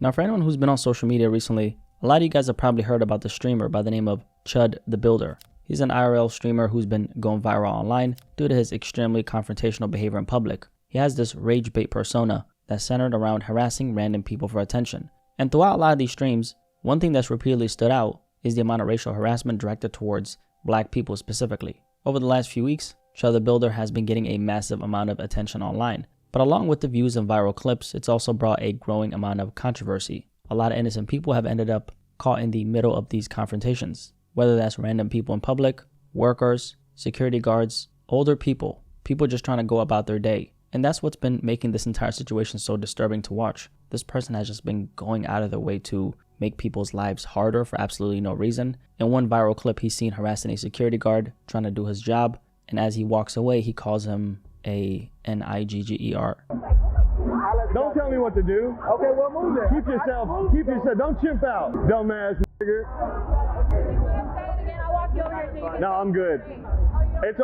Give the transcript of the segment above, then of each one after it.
Now, for anyone who's been on social media recently, a lot of you guys have probably heard about the streamer by the name of Chud The Builder. He's an IRL streamer who's been going viral online due to his extremely confrontational behavior in public. He has this rage bait persona that's centered around harassing random people for attention. And throughout a lot of these streams, one thing that's repeatedly stood out is the amount of racial harassment directed towards black people specifically. Over the last few weeks, Chud The Builder has been getting a massive amount of attention online. But along with the views and viral clips, it's also brought a growing amount of controversy. A lot of innocent people have ended up caught in the middle of these confrontations, whether that's random people in public, workers, security guards, older people just trying to go about their day. And that's what's been making this entire situation so disturbing to watch. This person has just been going out of their way to make people's lives harder for absolutely no reason. In one viral clip, he's seen harassing a security guard trying to do his job, and as he walks away, he calls him a nigger. Don't tell me what to do. Okay, well, move it. Keep yourself, don't chimp out, dumbass nigger. No, I'm good.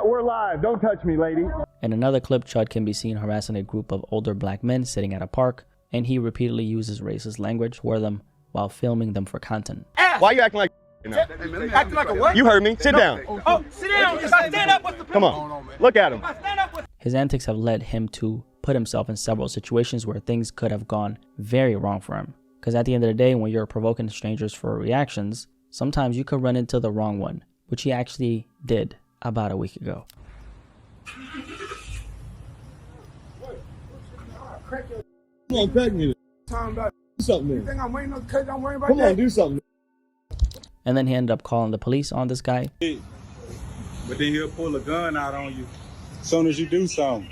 We're live, don't touch me, lady. In another clip, Chud can be seen harassing a group of older black men sitting at a park, and he repeatedly uses racist language toward them while filming them for content. Why are you acting like Acting like a what? You heard me. Sit down. Oh, sit down. If I stand up, what's the problem? Come on. Look at him. If I stand up, His antics have led him to put himself in several situations where things could have gone very wrong for him. Because at the end of the day, when you're provoking strangers for reactions, sometimes you could run into the wrong one, which he actually did about a week ago. Come on, crack me. do something. you think I'm waiting on because I'm worried about Come that? on, do something. And then he ended up calling the police on this guy. But then he'll pull a gun out on you as soon as you do something.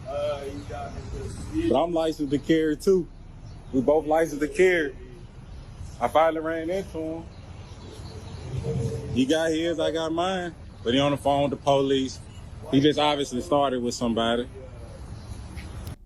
But I'm licensed to carry too. We both licensed to carry. I finally ran into him. He got his, I got mine. But he on the phone with the police. He just obviously started with somebody.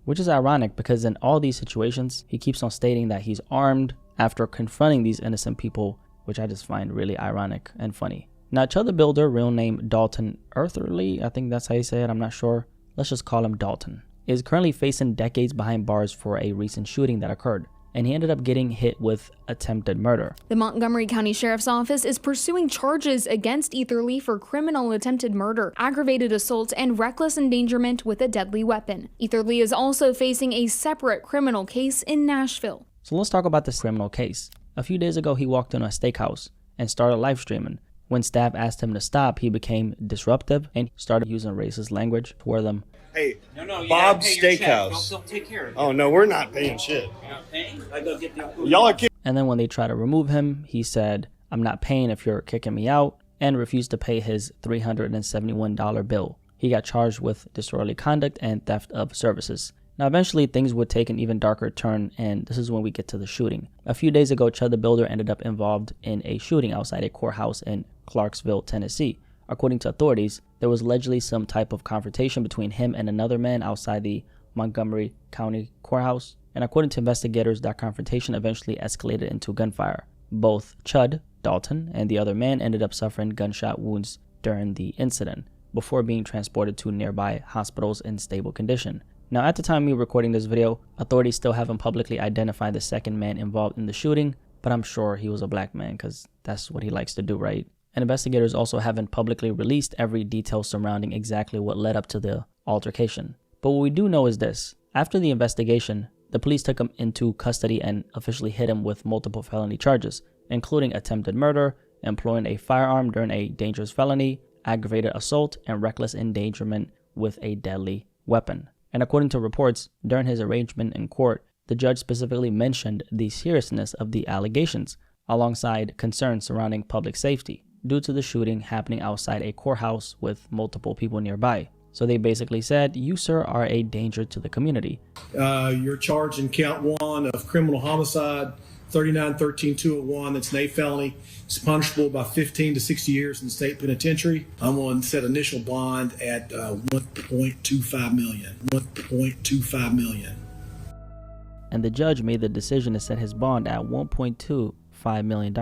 Which is ironic because in all these situations, he keeps on stating that he's armed after confronting these innocent people, which I just find really ironic and funny. Now, Chud The Builder, real name Dalton Eartherly, I think that's how you say it, I'm not sure. Let's just call him Dalton, is currently facing decades behind bars for a recent shooting that occurred, and he ended up getting hit with attempted murder. The Montgomery County Sheriff's Office is pursuing charges against Eatherly for criminal attempted murder, aggravated assault, and reckless endangerment with a deadly weapon. Eatherly is also facing a separate criminal case in Nashville. So let's talk about this criminal case. A few days ago, he walked into a steakhouse and started live streaming. When staff asked him to stop, he became disruptive and started using racist language toward them. Hey, Bob's Steakhouse. They'll take care of it. Oh, no, we're not paying shit. You're not paying? I go get the food. Y'all are kidding. And then when they tried to remove him, he said, "I'm not paying if you're kicking me out," and refused to pay his $371 bill. He got charged with disorderly conduct and theft of services. Now, eventually, things would take an even darker turn, and this is when we get to the shooting. A few days ago, Chud The Builder ended up involved in a shooting outside a courthouse in Clarksville, Tennessee. According to authorities, there was allegedly some type of confrontation between him and another man outside the Montgomery County Courthouse. And according to investigators, that confrontation eventually escalated into gunfire. Both Chud, Dalton, and the other man ended up suffering gunshot wounds during the incident before being transported to nearby hospitals in stable condition. Now, at the time of me recording this video, authorities still haven't publicly identified the second man involved in the shooting, but I'm sure he was a black man because that's what he likes to do, right? And investigators also haven't publicly released every detail surrounding exactly what led up to the altercation. But what we do know is this. After the investigation, the police took him into custody and officially hit him with multiple felony charges, including attempted murder, employing a firearm during a dangerous felony, aggravated assault, and reckless endangerment with a deadly weapon. And according to reports, during his arraignment in court, the judge specifically mentioned the seriousness of the allegations, alongside concerns surrounding public safety, due to the shooting happening outside a courthouse with multiple people nearby. So they basically said, "You, sir, are a danger to the community." You're charged in count 1 of criminal homicide, 39-13-201. That's an A felony. It's punishable by 15 to 60 years in the state penitentiary. I'm going to set initial bond at $1.25 million. $1.25 million. And the judge made the decision to set his bond at $1.25 million.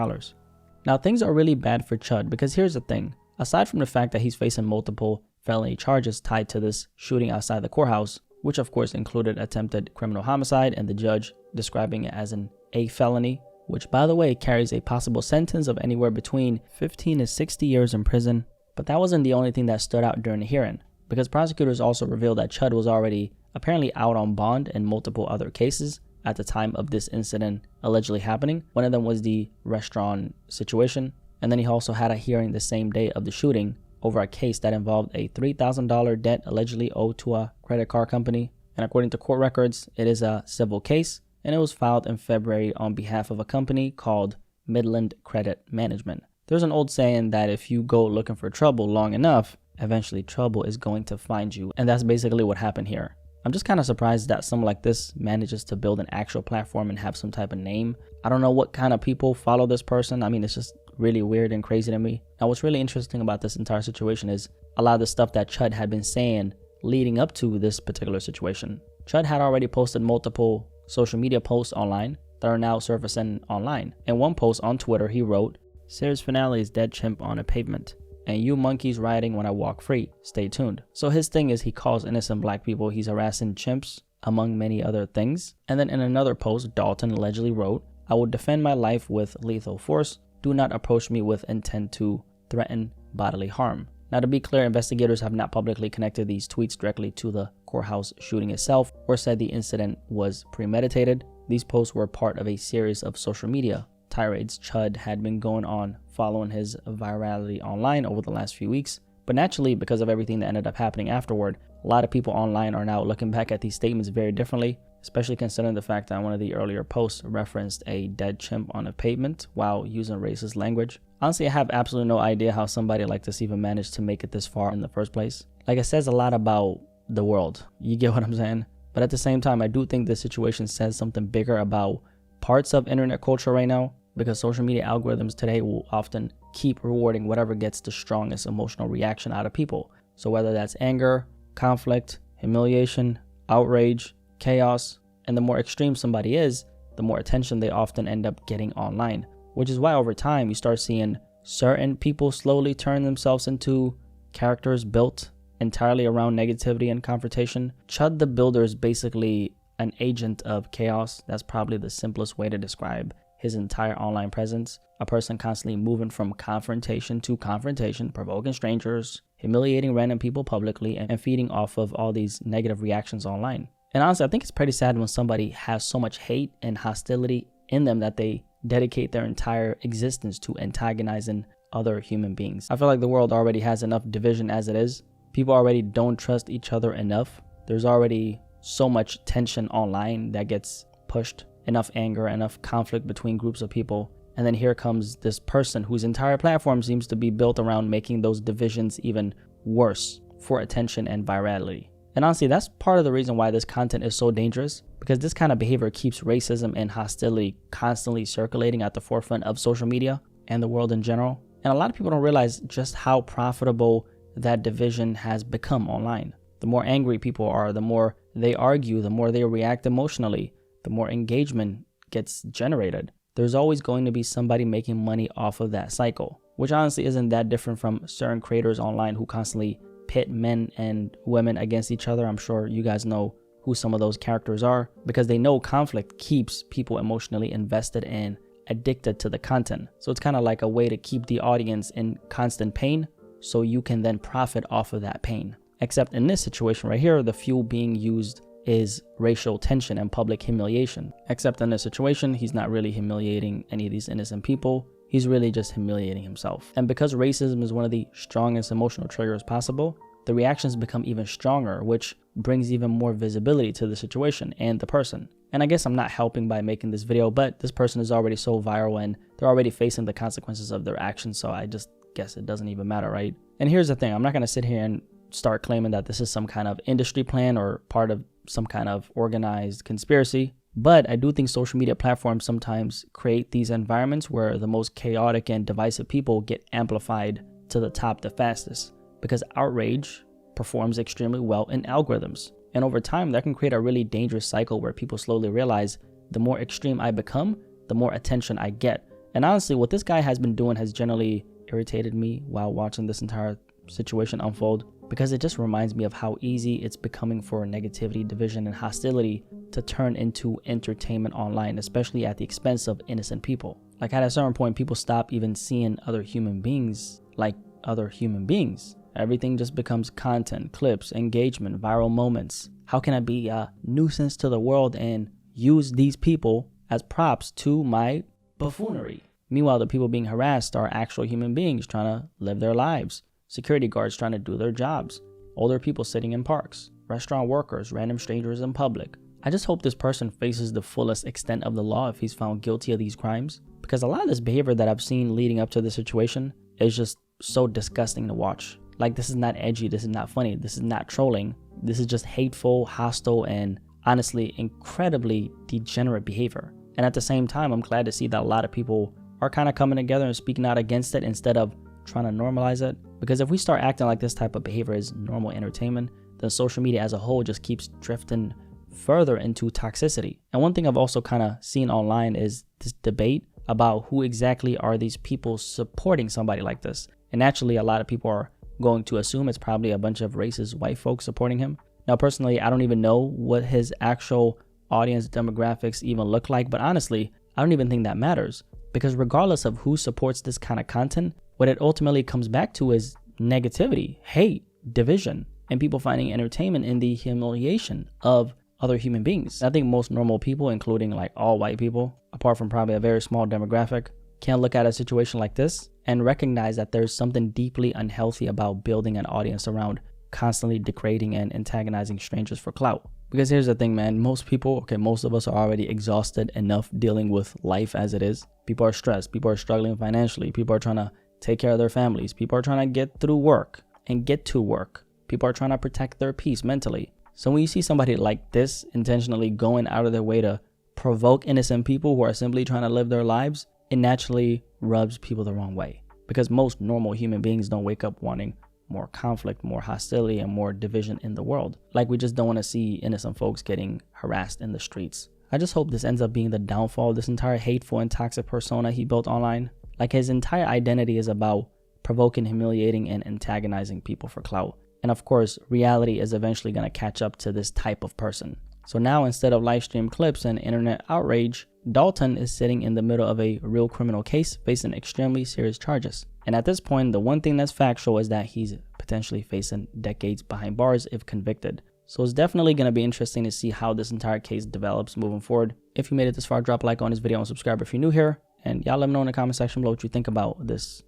Now, things are really bad for Chud because here's the thing. Aside from the fact that he's facing multiple felony charges tied to this shooting outside the courthouse, which of course included attempted criminal homicide, and the judge describing it as an A felony, which by the way carries a possible sentence of anywhere between 15 to 60 years in prison. But that wasn't the only thing that stood out during the hearing, because prosecutors also revealed that Chud was already apparently out on bond in multiple other cases at the time of this incident allegedly happening. One of them was the restaurant situation, and then he also had a hearing the same day of the shooting over a case that involved a $3,000 debt allegedly owed to a credit card company. And according to court records, it is a civil case, and it was filed in February on behalf of a company called Midland Credit Management. There's an old saying that if you go looking for trouble long enough, eventually trouble is going to find you, and that's basically what happened here. I'm just kind of surprised that someone like this manages to build an actual platform and have some type of name. I don't know what kind of people follow this person. I mean, it's just really weird and crazy to me. Now, what's really interesting about this entire situation is a lot of the stuff that Chud had been saying leading up to this particular situation. Chud had already posted multiple social media posts online that are now surfacing online. In one post on Twitter, he wrote, "Series finale is dead chimp on a pavement, and you monkeys riding when I walk free. Stay tuned." So his thing is he calls innocent black people, he's harassing chimps, among many other things. And then in another post, Dalton allegedly wrote, "I will defend my life with lethal force. Do not approach me with intent to threaten bodily harm." Now, to be clear, investigators have not publicly connected these tweets directly to the courthouse shooting itself or said the incident was premeditated. These posts were part of a series of social media tirades Chud had been going on following his virality online over the last few weeks. But naturally, because of everything that ended up happening afterward, a lot of people online are now looking back at these statements very differently, especially considering the fact that one of the earlier posts referenced a dead chimp on a pavement while using racist language. Honestly, I have absolutely no idea how somebody like this even managed to make it this far in the first place. Like, it says a lot about the world. You get what I'm saying? But at the same time, I do think this situation says something bigger about parts of internet culture right now, because social media algorithms today will often keep rewarding whatever gets the strongest emotional reaction out of people. So whether that's anger, conflict, humiliation, outrage, chaos, and the more extreme somebody is, the more attention they often end up getting online. Which is why over time you start seeing certain people slowly turn themselves into characters built entirely around negativity and confrontation. Chud the Builder is basically an agent of chaos. That's probably the simplest way to describe his entire online presence. A person constantly moving from confrontation to confrontation, provoking strangers, humiliating random people publicly, and feeding off of all these negative reactions online. And honestly, I think it's pretty sad when somebody has so much hate and hostility in them that they dedicate their entire existence to antagonizing other human beings. I feel like the world already has enough division as it is. People already don't trust each other enough. There's already so much tension online that gets pushed, enough anger, enough conflict between groups of people. And then here comes this person whose entire platform seems to be built around making those divisions even worse for attention and virality. And honestly, that's part of the reason why this content is so dangerous, because this kind of behavior keeps racism and hostility constantly circulating at the forefront of social media and the world in general. And a lot of people don't realize just how profitable that division has become online. The more angry people are, the more they argue, the more they react emotionally, the more engagement gets generated. There's always going to be somebody making money off of that cycle, which honestly isn't that different from certain creators online who constantly pit men and women against each other. I'm sure you guys know who some of those characters are, because they know conflict keeps people emotionally invested and addicted to the content. So it's kind of like a way to keep the audience in constant pain so you can then profit off of that pain. Except in this situation right here, the fuel being used is racial tension and public humiliation. Except in this situation, he's not really humiliating any of these innocent people. He's really just humiliating himself. And because racism is one of the strongest emotional triggers possible, the reactions become even stronger, which brings even more visibility to the situation and the person. And I guess I'm not helping by making this video, but this person is already so viral and they're already facing the consequences of their actions, so I just guess it doesn't even matter, right? And here's the thing, I'm not gonna sit here and start claiming that this is some kind of industry plan or part of some kind of organized conspiracy, but I do think social media platforms sometimes create these environments where the most chaotic and divisive people get amplified to the top the fastest, because outrage performs extremely well in algorithms. And over time, that can create a really dangerous cycle where people slowly realize the more extreme I become, the more attention I get. And honestly, what this guy has been doing has generally irritated me while watching this entire situation unfold, because it just reminds me of how easy it's becoming for negativity, division, and hostility to turn into entertainment online, especially at the expense of innocent people. Like, at a certain point, people stop even seeing other human beings like other human beings. Everything just becomes content, clips, engagement, viral moments. How can I be a nuisance to the world and use these people as props to my buffoonery? Meanwhile, the people being harassed are actual human beings trying to live their lives. Security guards trying to do their jobs. Older people sitting in parks. Restaurant workers, random strangers in public. I just hope this person faces the fullest extent of the law if he's found guilty of these crimes. Because a lot of this behavior that I've seen leading up to this situation is just so disgusting to watch. Like, this is not edgy, this is not funny, this is not trolling. This is just hateful, hostile, and honestly incredibly degenerate behavior. And at the same time, I'm glad to see that a lot of people are kind of coming together and speaking out against it instead of trying to normalize it. Because if we start acting like this type of behavior is normal entertainment, then social media as a whole just keeps drifting further into toxicity. And one thing I've also kind of seen online is this debate about who exactly are these people supporting somebody like this. And naturally, a lot of people are going to assume it's probably a bunch of racist white folks supporting him. Now, personally, I don't even know what his actual audience demographics even look like, but honestly, I don't even think that matters, because regardless of who supports this kind of content, what it ultimately comes back to is negativity, hate, division, and people finding entertainment in the humiliation of other human beings. I think most normal people, including like all white people, apart from probably a very small demographic, can look at a situation like this and recognize that there's something deeply unhealthy about building an audience around constantly degrading and antagonizing strangers for clout. Because here's the thing, man, most of us are already exhausted enough dealing with life as it is. People are stressed, people are struggling financially, people are trying to take care of their families, people are trying to get through work and get to work, people are trying to protect their peace mentally. So when you see somebody like this intentionally going out of their way to provoke innocent people who are simply trying to live their lives, it naturally rubs people the wrong way. Because most normal human beings don't wake up wanting more conflict, more hostility, and more division in the world. Like, we just don't want to see innocent folks getting harassed in the streets. I just hope this ends up being the downfall of this entire hateful and toxic persona he built online. Like, his entire identity is about provoking, humiliating, and antagonizing people for clout. And of course, reality is eventually going to catch up to this type of person. So now, instead of live stream clips and internet outrage, Dalton is sitting in the middle of a real criminal case facing extremely serious charges. And at this point, the one thing that's factual is that he's potentially facing decades behind bars if convicted. So it's definitely going to be interesting to see how this entire case develops moving forward. If you made it this far, drop a like on this video and subscribe if you're new here. And y'all let me know in the comment section below what you think about this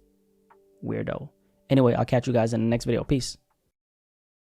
weirdo. Anyway, I'll catch you guys in the next video. Peace.